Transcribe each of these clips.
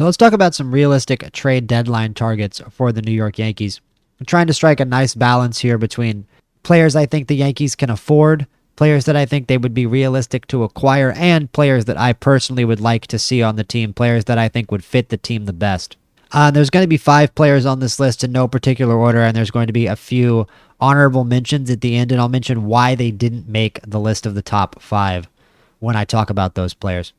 So let's talk about some realistic trade deadline targets for the New York Yankees. I'm trying to strike a nice balance here between players I think the Yankees can afford, players that I think they would be realistic to acquire, and players that I personally would like to see on the team, players that I think would fit the team the best. There's going to be 5 players on this list in no particular order, and there's going to be a few honorable mentions at the end, and I'll mention why they didn't make the list of the top 5 when I talk about those players.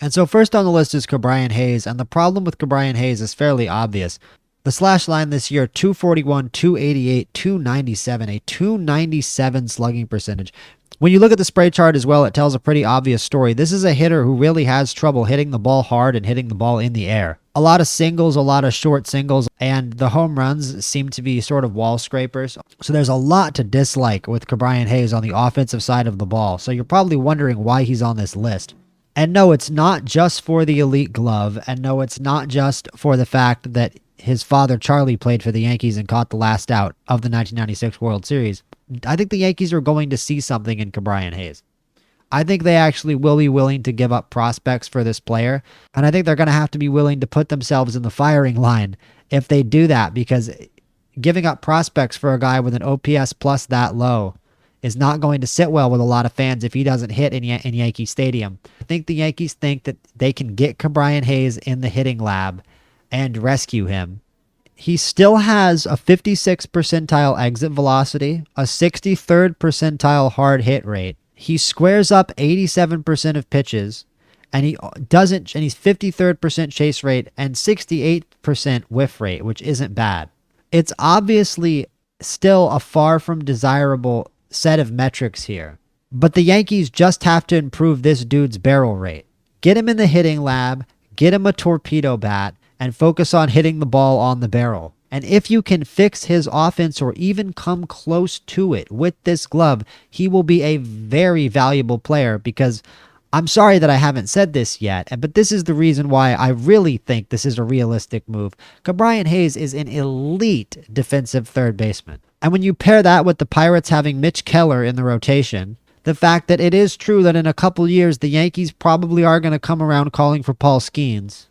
And so first on the list is Ke'Bryan Hayes, and the problem with Ke'Bryan Hayes is fairly obvious. The slash line this year, 241, 288, 297, a 297 slugging percentage. When you look at the spray chart as well, it tells a pretty obvious story. This is a hitter who really has trouble hitting the ball hard and hitting the ball in the air. A lot of singles, a lot of short singles, and the home runs seem to be sort of wall scrapers. So there's a lot to dislike with Ke'Bryan Hayes on the offensive side of the ball. So you're probably wondering why he's on this list. And no, it's not just for the elite glove, and no, it's not just for the fact that his father Charlie played for the Yankees and caught the last out of the 1996 World Series. I think the Yankees are going to see something in Ke'Bryan Hayes. I think they actually will be willing to give up prospects for this player, and I think they're going to have to be willing to put themselves in the firing line if they do that, because giving up prospects for a guy with an OPS plus that low is not going to sit well with a lot of fans if he doesn't hit in Yankee Stadium. I think the Yankees think that they can get Ke'Bryan Hayes in the hitting lab and rescue him. He still has a 56th percentile exit velocity, a 63rd percentile hard hit rate. He squares up 87% of pitches, and he's 53rd chase rate and 68% whiff rate, which isn't bad. It's obviously still a far from desirable set of metrics here, but the Yankees just have to improve this dude's barrel rate. Get him in the hitting lab, get him a torpedo bat, and focus on hitting the ball on the barrel. And if you can fix his offense or even come close to it with this glove, he will be a very valuable player, because I'm sorry that I haven't said this yet, but this is the reason why I really think this is a realistic move. Ke'Bryan Hayes is an elite defensive third baseman. And when you pair that with the Pirates having Mitch Keller in the rotation, the fact that it is true that in a couple years the Yankees probably are going to come around calling for Paul Skeens,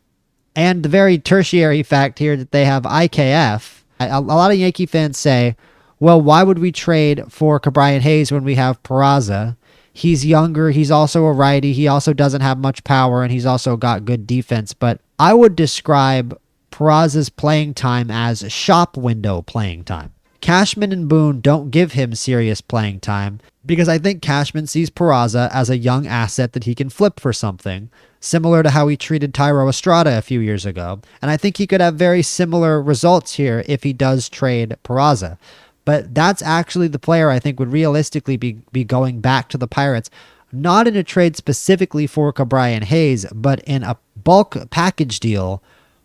and the very tertiary fact here that they have IKF, a lot of Yankee fans say, well, why would we trade for Ke'Bryan Hayes when we have Peraza? He's younger, he's also a righty, he also doesn't have much power, and he's also got good defense. But I would describe Peraza's playing time as shop window playing time. Cashman and Boone don't give him serious playing time, because I think Cashman sees Peraza as a young asset that he can flip for something, similar to how he treated Thairo Estrada a few years ago. And I think he could have very similar results here if he does trade Peraza. But that's actually the player I think would realistically be going back to the Pirates, not in a trade specifically for Ke'Bryan Hayes, but in a bulk package deal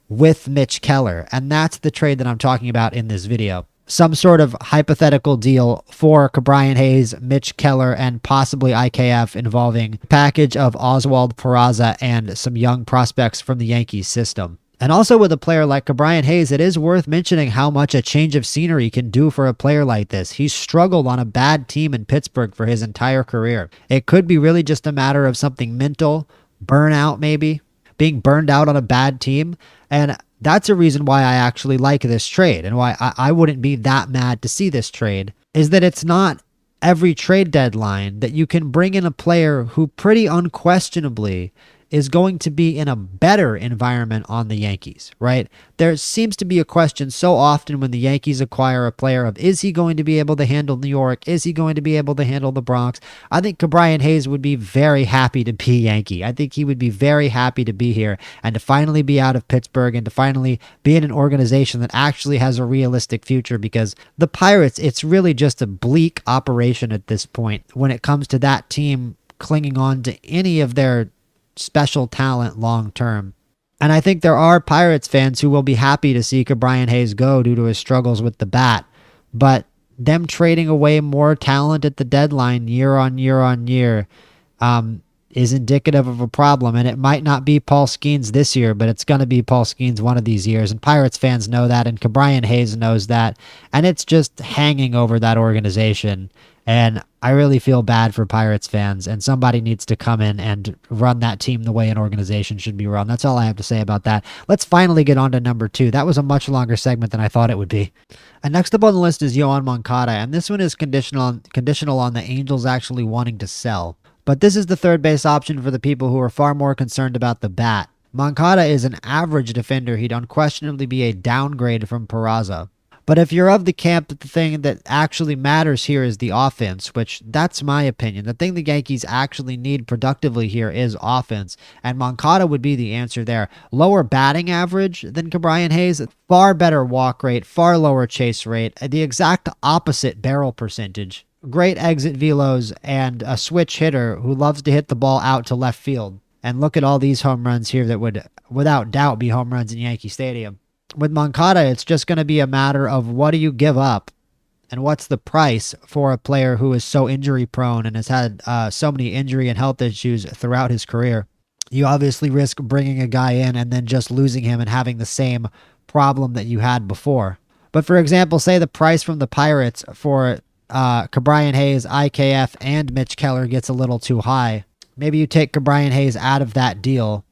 with Mitch Keller. And that's the trade that I'm talking about in this video. Some sort of hypothetical deal for Ke'Bryan Hayes, Mitch Keller, and possibly IKF involving a package of Oswald Peraza and some young prospects from the Yankees system. And also with a player like Ke'Bryan Hayes, it is worth mentioning how much a change of scenery can do for a player like this. He's struggled on a bad team in Pittsburgh for his entire career. It could be really just a matter of something mental, burnout maybe, being burned out on a bad team, and that's a reason why I actually like this trade, and why I wouldn't be that mad to see this trade, is that it's not every trade deadline that you can bring in a player who pretty unquestionably is going to be in a better environment on the Yankees, right? There seems to be a question so often when the Yankees acquire a player of, is he going to be able to handle New York? Is he going to be able to handle the Bronx? I think Ke'Bryan Hayes would be very happy to be Yankee. I think he would be very happy to be here and to finally be out of Pittsburgh and to finally be in an organization that actually has a realistic future, because the Pirates, it's really just a bleak operation at this point when it comes to that team clinging on to any of their special talent long term. And I think there are Pirates fans who will be happy to see Ke'Bryan Hayes go due to his struggles with the bat, but them trading away more talent at the deadline year on year on year is indicative of a problem. And it might not be Paul Skeens this year, but it's going to be Paul Skeens one of these years. And Pirates fans know that, and Cabrian Hayes knows that. And it's just hanging over that organization. And I really feel bad for Pirates fans, and somebody needs to come in and run that team the way an organization should be run. That's all I have to say about that. Let's finally get on to number 2. That was a much longer segment than I thought it would be. And next up on the list is Yoan Moncada, and this one is conditional on the Angels actually wanting to sell. But this is the third base option for the people who are far more concerned about the bat. Moncada is an average defender. He'd unquestionably be a downgrade from Peraza. But if you're of the camp that the thing that actually matters here is the offense, which that's my opinion, the thing the Yankees actually need productively here is offense, and Moncada would be the answer there. Lower batting average than Cabrian Hayes, far better walk rate, far lower chase rate, the exact opposite barrel percentage. Great exit velos, and a switch hitter who loves to hit the ball out to left field. And look at all these home runs here that would, without doubt, be home runs in Yankee Stadium. With Moncada, it's just going to be a matter of what do you give up and what's the price for a player who is so injury prone and has had so many injury and health issues throughout his career. You obviously risk bringing a guy in and then just losing him and having the same problem that you had before. But for example, say the price from the Pirates for Cabrian Hayes, IKF, and Mitch Keller gets a little too high. Maybe you take Cabrian Hayes out of that deal.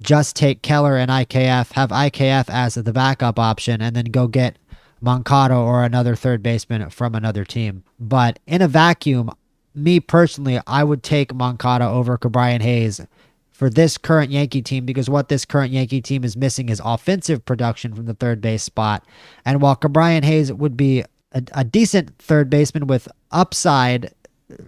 Just take Keller and IKF, have IKF as the backup option, and then go get Moncada or another third baseman from another team. But in a vacuum, me personally, I would take Moncada over Cabrian Hayes for this current Yankee team, because what this current Yankee team is missing is offensive production from the third base spot. And while Cabrian Hayes would be a decent third baseman with upside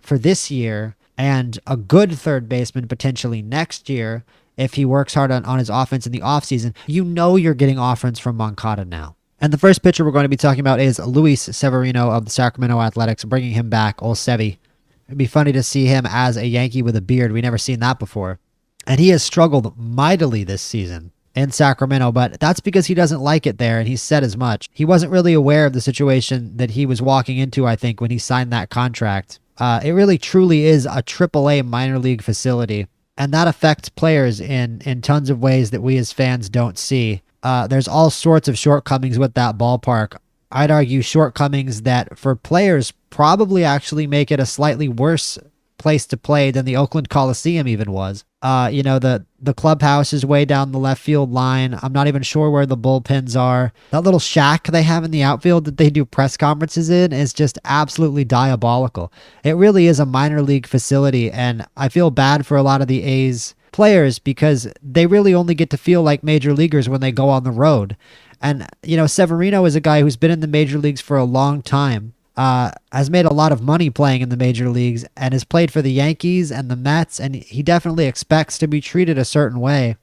for this year and a good third baseman potentially next year, if he works hard on his offense in the offseason, you know you're getting offense from Moncada now. And the first pitcher we're going to be talking about is Luis Severino of the Sacramento Athletics, bringing him back, old Sevy. It'd be funny to see him as a Yankee with a beard. We've never seen that before. And he has struggled mightily this season in Sacramento, but that's because he doesn't like it there, and he said as much. He wasn't really aware of the situation that he was walking into, I think, when he signed that contract. It really truly is a AAA minor league facility. And that affects players in tons of ways that we as fans don't see. There's all sorts of shortcomings with that ballpark. I'd argue shortcomings that for players probably actually make it a slightly worse place to play than the Oakland Coliseum even was. The clubhouse is way down the left field line. I'm not even sure where the bullpens are. That little shack they have in the outfield that they do press conferences in is just absolutely diabolical. It really is a minor league facility, and I feel bad for a lot of the A's players because they really only get to feel like major leaguers when they go on the road. And, Severino is a guy who's been in the major leagues for a long time. Has made a lot of money playing in the major leagues and has played for the Yankees and the Mets, and he definitely expects to be treated a certain way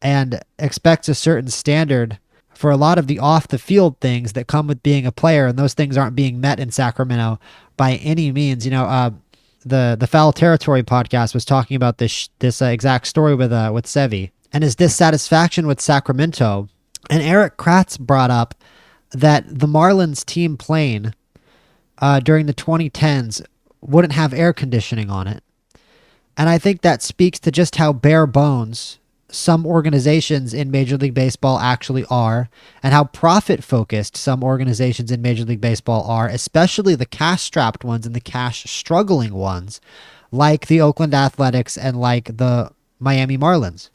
and expects a certain standard for a lot of the off-the-field things that come with being a player, and those things aren't being met in Sacramento by any means. The Foul Territory podcast was talking about this exact story with Sevy and his dissatisfaction with Sacramento, and Eric Kratz brought up that the Marlins team plane during the 2010s wouldn't have air conditioning on it. And I think that speaks to just how bare bones some organizations in Major League Baseball actually are, and how profit-focused some organizations in Major League Baseball are, especially the cash-strapped ones and the cash-struggling ones, like the Oakland Athletics and like the Miami Marlins.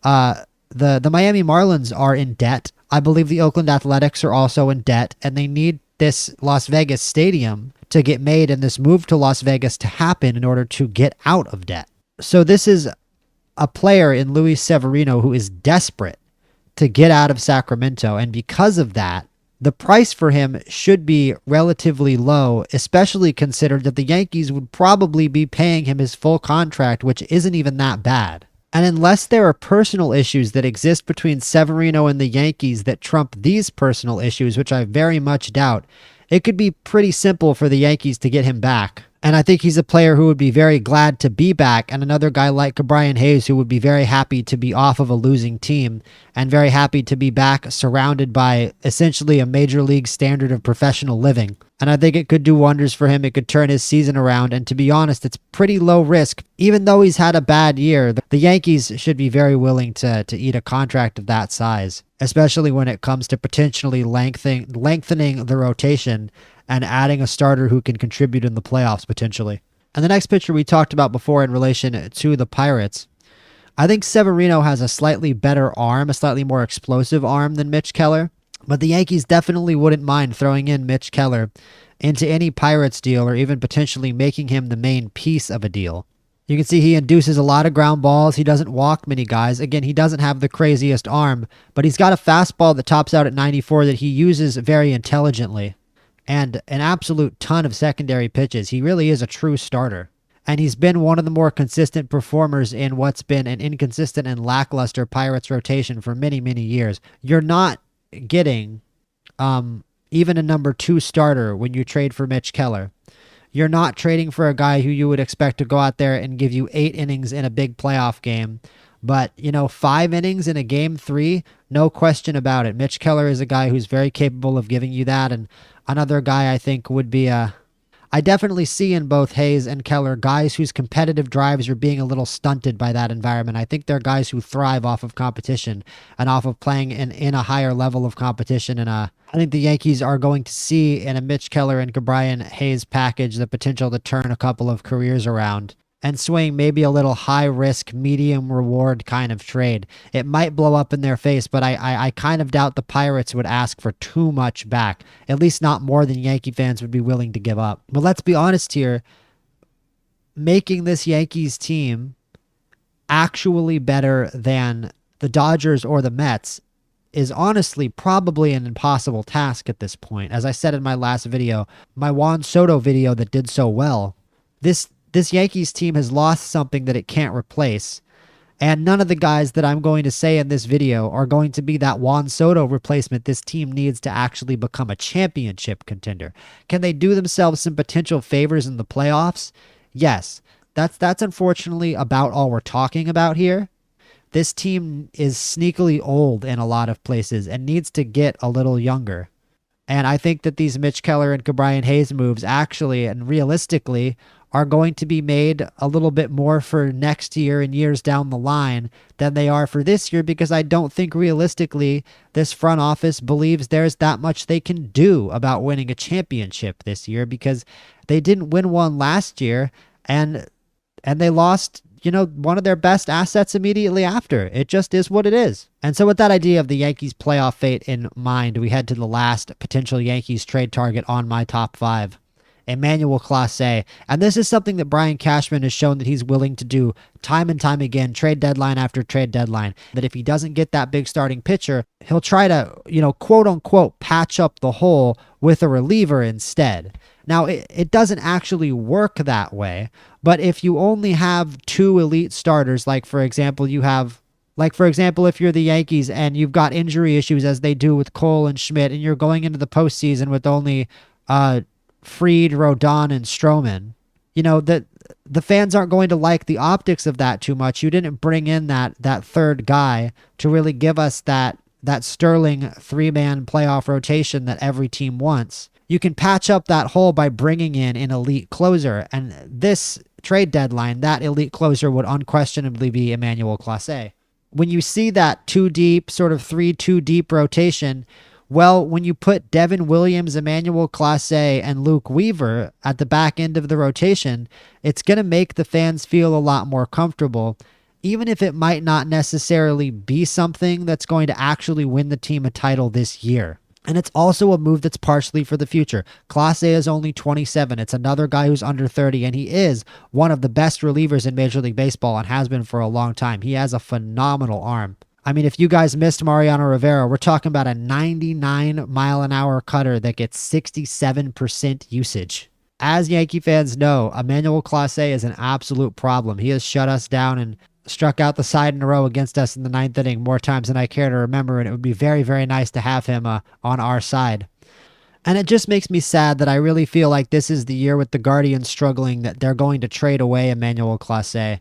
The Miami Marlins are in debt. I believe the Oakland Athletics are also in debt, and they need this Las Vegas stadium to get made and this move to Las Vegas to happen in order to get out of debt. So this is a player in Luis Severino who is desperate to get out of Sacramento, and because of that, the price for him should be relatively low, especially considered that the Yankees would probably be paying him his full contract, which isn't even that bad. And unless there are personal issues that exist between Severino and the Yankees that trump these personal issues, which I very much doubt, it could be pretty simple for the Yankees to get him back. And I think he's a player who would be very glad to be back, and another guy like Brian Hayes who would be very happy to be off of a losing team and very happy to be back surrounded by essentially a major league standard of professional living. And I think it could do wonders for him. It could turn his season around. And to be honest, it's pretty low risk. Even though he's had a bad year, the Yankees should be very willing to eat a contract of that size, especially when it comes to potentially lengthening the rotation and adding a starter who can contribute in the playoffs potentially. And the next pitcher we talked about before in relation to the Pirates, I think Severino has a slightly better arm, a slightly more explosive arm than Mitch Keller. But the Yankees definitely wouldn't mind throwing in Mitch Keller into any Pirates deal or even potentially making him the main piece of a deal. You can see he induces a lot of ground balls. He doesn't walk many guys. Again, he doesn't have the craziest arm, but he's got a fastball that tops out at 94 that he uses very intelligently. And an absolute ton of secondary pitches. He really is a true starter. And he's been one of the more consistent performers in what's been an inconsistent and lackluster Pirates rotation for many, many years. You're not getting even a number 2 starter when you trade for Mitch Keller. You're not trading for a guy who you would expect to go out there and give you 8 innings in a big playoff game. But, 5 innings in a game 3, no question about it. Mitch Keller is a guy who's very capable of giving you that. And another guy I think would be I definitely see in both Hayes and Keller guys whose competitive drives are being a little stunted by that environment. I think they're guys who thrive off of competition and off of playing in a higher level of competition. And I think the Yankees are going to see in a Mitch Keller and Brian Hayes package the potential to turn a couple of careers around and swing maybe a little high-risk, medium-reward kind of trade. It might blow up in their face, but I kind of doubt the Pirates would ask for too much back, at least not more than Yankee fans would be willing to give up. But let's be honest here, making this Yankees team actually better than the Dodgers or the Mets is honestly probably an impossible task at this point. As I said in my last video, my Juan Soto video that did so well, this Yankees team has lost something that it can't replace, and none of the guys that I'm going to say in this video are going to be that Juan Soto replacement this team needs to actually become a championship contender. Can they do themselves some potential favors in the playoffs? Yes. That's unfortunately about all we're talking about here. This team is sneakily old in a lot of places and needs to get a little younger. And I think that these Mitch Keller and Brian Hayes moves actually and realistically are going to be made a little bit more for next year and years down the line than they are for this year, because I don't think realistically this front office believes there's that much they can do about winning a championship this year, because they didn't win one last year and they lost one of their best assets immediately after. It just is what it is. And so with that idea of the Yankees playoff fate in mind, we head to the last potential Yankees trade target on my top 5. Emmanuel Clase. And this is something that Brian Cashman has shown that he's willing to do time and time again, trade deadline after trade deadline, that if he doesn't get that big starting pitcher, he'll try to, quote unquote, patch up the hole with a reliever instead. Now, it doesn't actually work that way, but if you only have 2 elite starters, like for example, if you're the Yankees and you've got injury issues as they do with Cole and Schmidt, and you're going into the postseason with only Fried, Rodon, and Stroman, that the fans aren't going to like the optics of that too much. You didn't bring in that third guy to really give us that sterling 3-man playoff rotation that every team wants. You can patch up that hole by bringing in an elite closer, and this trade deadline, that elite closer would unquestionably be Emmanuel Clase. When you see that 2 deep, sort of 3-2 deep rotation, well, when you put Devin Williams, Emmanuel Clase, and Luke Weaver at the back end of the rotation, it's going to make the fans feel a lot more comfortable, even if it might not necessarily be something that's going to actually win the team a title this year. And it's also a move that's partially for the future. Clase is only 27. It's another guy who's under 30, and he is one of the best relievers in Major League Baseball and has been for a long time. He has a phenomenal arm. I mean, if you guys missed Mariano Rivera, we're talking about a 99-mile-an-hour cutter that gets 67% usage. As Yankee fans know, Emmanuel Clase is an absolute problem. He has shut us down and struck out the side in a row against us in the 9th inning more times than I care to remember, and it would be very, very nice to have him on our side. And it just makes me sad that I really feel like this is the year with the Guardians struggling that they're going to trade away Emmanuel Clase.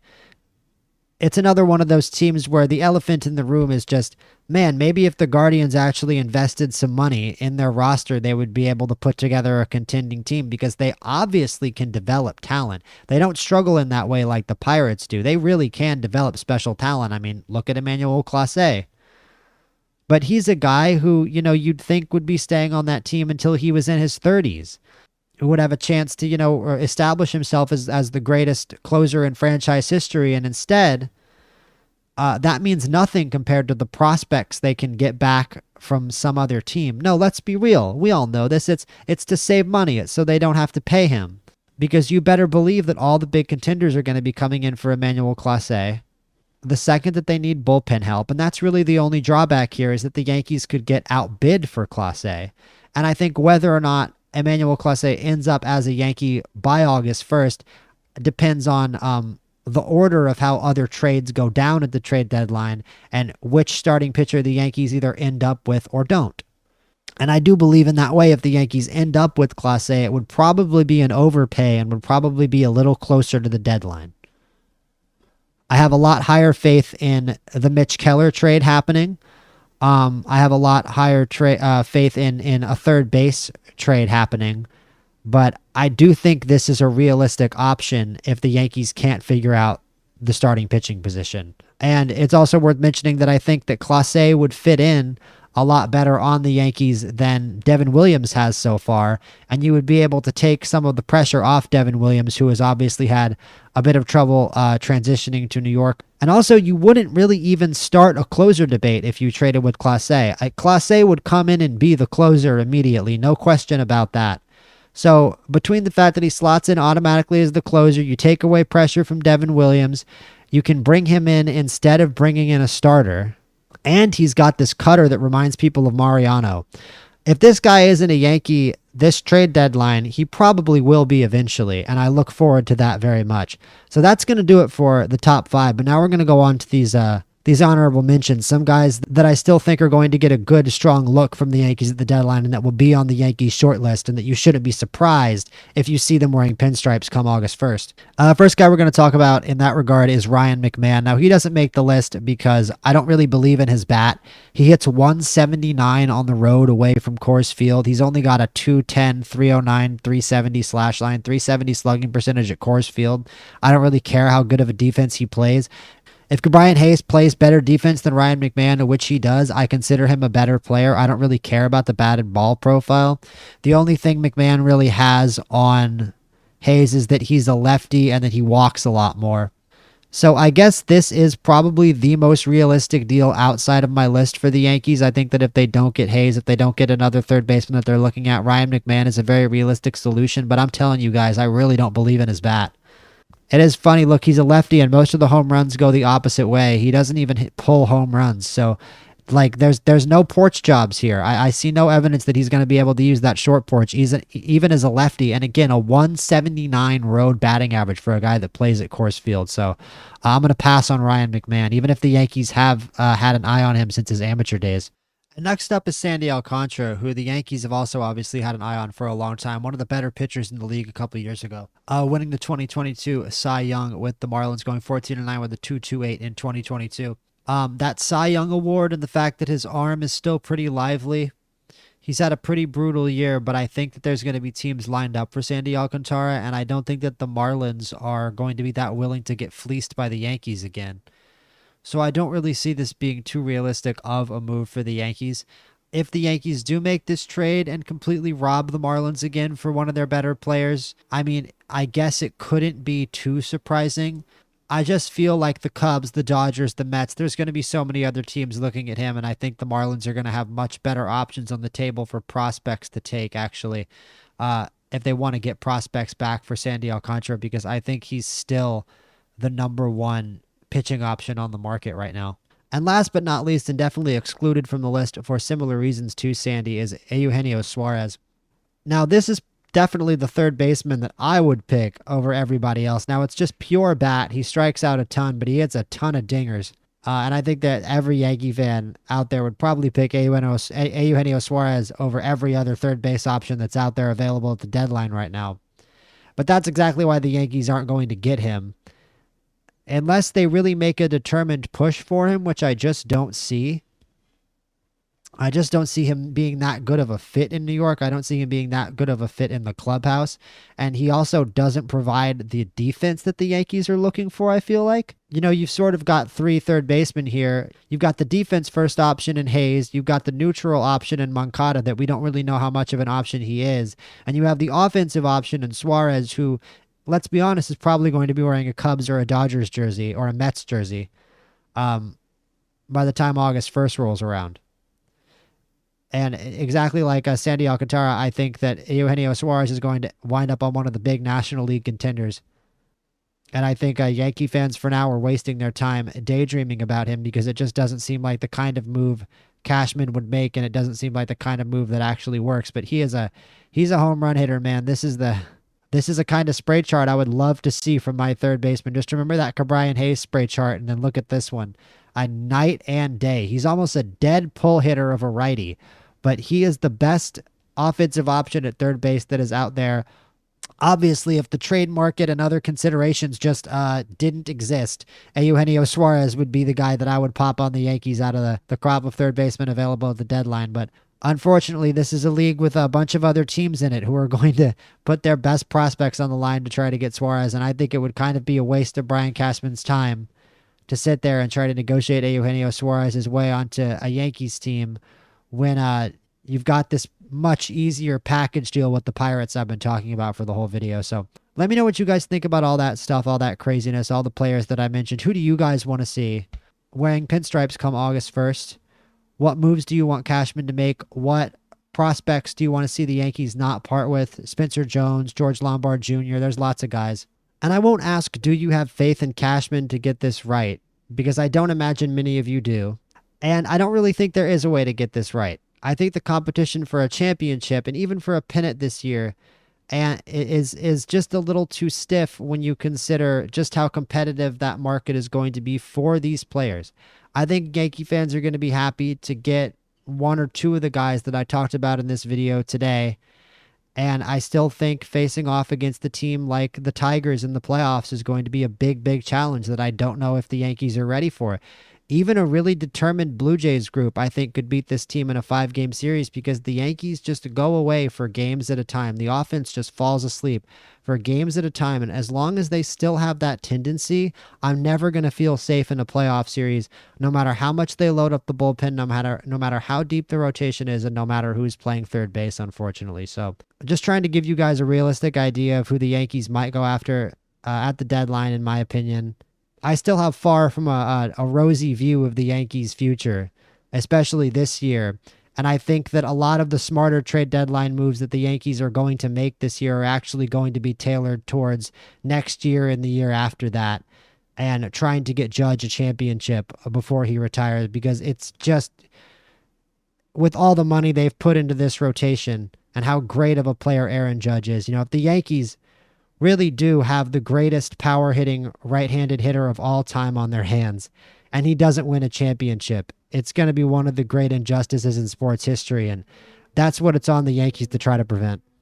It's another one of those teams where the elephant in the room is just, man, maybe if the Guardians actually invested some money in their roster, they would be able to put together a contending team because they obviously can develop talent. They don't struggle in that way like the Pirates do. They really can develop special talent. I mean, look at Emmanuel Clase. But he's a guy who, you'd think would be staying on that team until he was in his 30s, who would have a chance to, establish himself as the greatest closer in franchise history. And instead, that means nothing compared to the prospects they can get back from some other team. No, let's be real. We all know this. It's to save money. It's so they don't have to pay him. Because you better believe that all the big contenders are going to be coming in for Emmanuel Clase the second that they need bullpen help. And that's really the only drawback here, is that the Yankees could get outbid for Clase. And I think whether or not Emmanuel Clase ends up as a Yankee by August 1st depends on the order of how other trades go down at the trade deadline and which starting pitcher the Yankees either end up with or don't. And I do believe in that way. If the Yankees end up with Clase, it would probably be an overpay and would probably be a little closer to the deadline. I have a lot higher faith in the Mitch Keller trade happening. I have a lot higher faith in a third base trade happening. But I do think this is a realistic option if the Yankees can't figure out the starting pitching position. And it's also worth mentioning that I think that Clase would fit in a lot better on the Yankees than Devin Williams has so far, and you would be able to take some of the pressure off Devin Williams, who has obviously had a bit of trouble transitioning to New York. And also, you wouldn't really even start a closer debate if you traded with Clase. Clase would come in and be the closer immediately, no question about that. So between the fact that he slots in automatically as the closer, you take away pressure from Devin Williams, you can bring him in instead of bringing in a starter. And he's got this cutter that reminds people of Mariano. If this guy isn't a Yankee this trade deadline, he probably will be eventually, and I look forward to that very much. So that's going to do it for the top 5, but now we're going to go on to these honorable mentions, some guys that I still think are going to get a good, strong look from the Yankees at the deadline and that will be on the Yankees short list, and that you shouldn't be surprised if you see them wearing pinstripes come August 1st. First guy we're going to talk about in that regard is Ryan McMahon. Now, he doesn't make the list because I don't really believe in his bat. He hits 179 on the road away from Coors Field. He's only got a 210, 309, 370 slash line, 370 slugging percentage at Coors Field. I don't really care how good of a defense he plays. If Brian Hayes plays better defense than Ryan McMahon, which he does, I consider him a better player. I don't really care about the batted ball profile. The only thing McMahon really has on Hayes is that he's a lefty and that he walks a lot more. So I guess this is probably the most realistic deal outside of my list for the Yankees. I think that if they don't get Hayes, if they don't get another third baseman that they're looking at, Ryan McMahon is a very realistic solution. But I'm telling you guys, I really don't believe in his bat. It is funny. Look, he's a lefty, and most of the home runs go the opposite way. He doesn't even pull home runs. So, there's no porch jobs here. I see no evidence that he's going to be able to use that short porch, even as a lefty. And again, a 179 road batting average for a guy that plays at Coors Field. So, I'm going to pass on Ryan McMahon, even if the Yankees have had an eye on him since his amateur days. Next up is San-dee Al-cahnt-ruh, who the Yankees have also obviously had an eye on for a long time. One of the better pitchers in the league a couple years ago. Winning the 2022 Cy Young with the Marlins, going 14-9 with a 2.28 in 2022. That Cy Young award and the fact that his arm is still pretty lively. He's had a pretty brutal year, but I think that there's going to be teams lined up for San-dee Al-cahnt-ruh, and I don't think that the Marlins are going to be that willing to get fleeced by the Yankees again. So I don't really see this being too realistic of a move for the Yankees. If the Yankees do make this trade and completely rob the Marlins again for one of their better players, I mean, I guess it couldn't be too surprising. I just feel like the Cubs, the Dodgers, the Mets, there's going to be so many other teams looking at him, and I think the Marlins are going to have much better options on the table for prospects to take, actually, if they want to get prospects back for San-dee Al-cahnt-ruh, because I think he's still the number one pitching option on the market right now. And last but not least, and definitely excluded from the list for similar reasons to Sandy, is Eugenio Suarez. Now, this is definitely the third baseman that I would pick over everybody else. Now, it's just pure bat. He strikes out a ton, but he hits a ton of dingers. And I think that every Yankee fan out there would probably pick Eugenio Suarez over every other third base option that's out there available at the deadline right now. But that's exactly why the Yankees aren't going to get him. Unless they really make a determined push for him, which I just don't see. I just don't see him being that good of a fit in New York. I don't see him being that good of a fit in the clubhouse. And he also doesn't provide the defense that the Yankees are looking for, I feel like. You know, you've sort of got three third basemen here. You've got the defense first option in Hayes. You've got the neutral option in Moncada that we don't really know how much of an option he is. And you have the offensive option in Suarez, who, let's be honest, is probably going to be wearing a Cubs or a Dodgers jersey or a Mets jersey by the time August 1st rolls around. And exactly like San-dee Al-cahnt-ruh, I think that Eugenio Suarez is going to wind up on one of the big National League contenders. And I think Yankee fans for now are wasting their time daydreaming about him because it just doesn't seem like the kind of move Cashman would make, and it doesn't seem like the kind of move that actually works. But he's a home run hitter, man. This is a kind of spray chart I would love to see from my third baseman. Just remember that Cabrian Hayes spray chart, and then look at this one. A night and day. He's almost a dead pull hitter of a righty, but he is the best offensive option at third base that is out there. Obviously, if the trade market and other considerations just didn't exist, Eugenio Suarez would be the guy that I would pop on the Yankees out of the crop of third basemen available at the deadline. But unfortunately, this is a league with a bunch of other teams in it who are going to put their best prospects on the line to try to get Suarez, and I think it would kind of be a waste of Brian Cashman's time to sit there and try to negotiate Eugenio Suarez's way onto a Yankees team when you've got this much easier package deal with the Pirates I've been talking about for the whole video. So let me know what you guys think about all that stuff, all that craziness, all the players that I mentioned. Who do you guys want to see wearing pinstripes come August 1st? What moves do you want Cashman to make? What prospects do you want to see the Yankees not part with? Spencer Jones, George Lombard Jr., there's lots of guys. And I won't ask, do you have faith in Cashman to get this right? Because I don't imagine many of you do. And I don't really think there is a way to get this right. I think the competition for a championship and even for a pennant this year is just a little too stiff when you consider just how competitive that market is going to be for these players. I think Yankee fans are going to be happy to get one or two of the guys that I talked about in this video today. And I still think facing off against a team like the Tigers in the playoffs is going to be a big, big challenge that I don't know if the Yankees are ready for. Even a really determined Blue Jays group, I think, could beat this team in a 5-game series because the Yankees just go away for games at a time. The offense just falls asleep for games at a time. And as long as they still have that tendency, I'm never going to feel safe in a playoff series, no matter how much they load up the bullpen, no matter how deep the rotation is, and no matter who's playing third base, unfortunately. So just trying to give you guys a realistic idea of who the Yankees might go after at the deadline, in my opinion. I still have far from a rosy view of the Yankees' future, especially this year. And I think that a lot of the smarter trade deadline moves that the Yankees are going to make this year are actually going to be tailored towards next year and the year after that, and trying to get Judge a championship before he retires, because it's just, with all the money they've put into this rotation and how great of a player Aaron Judge is, if the Yankees really do have the greatest power-hitting right-handed hitter of all time on their hands, and he doesn't win a championship, it's going to be one of the great injustices in sports history, and that's what it's on the Yankees to try to prevent.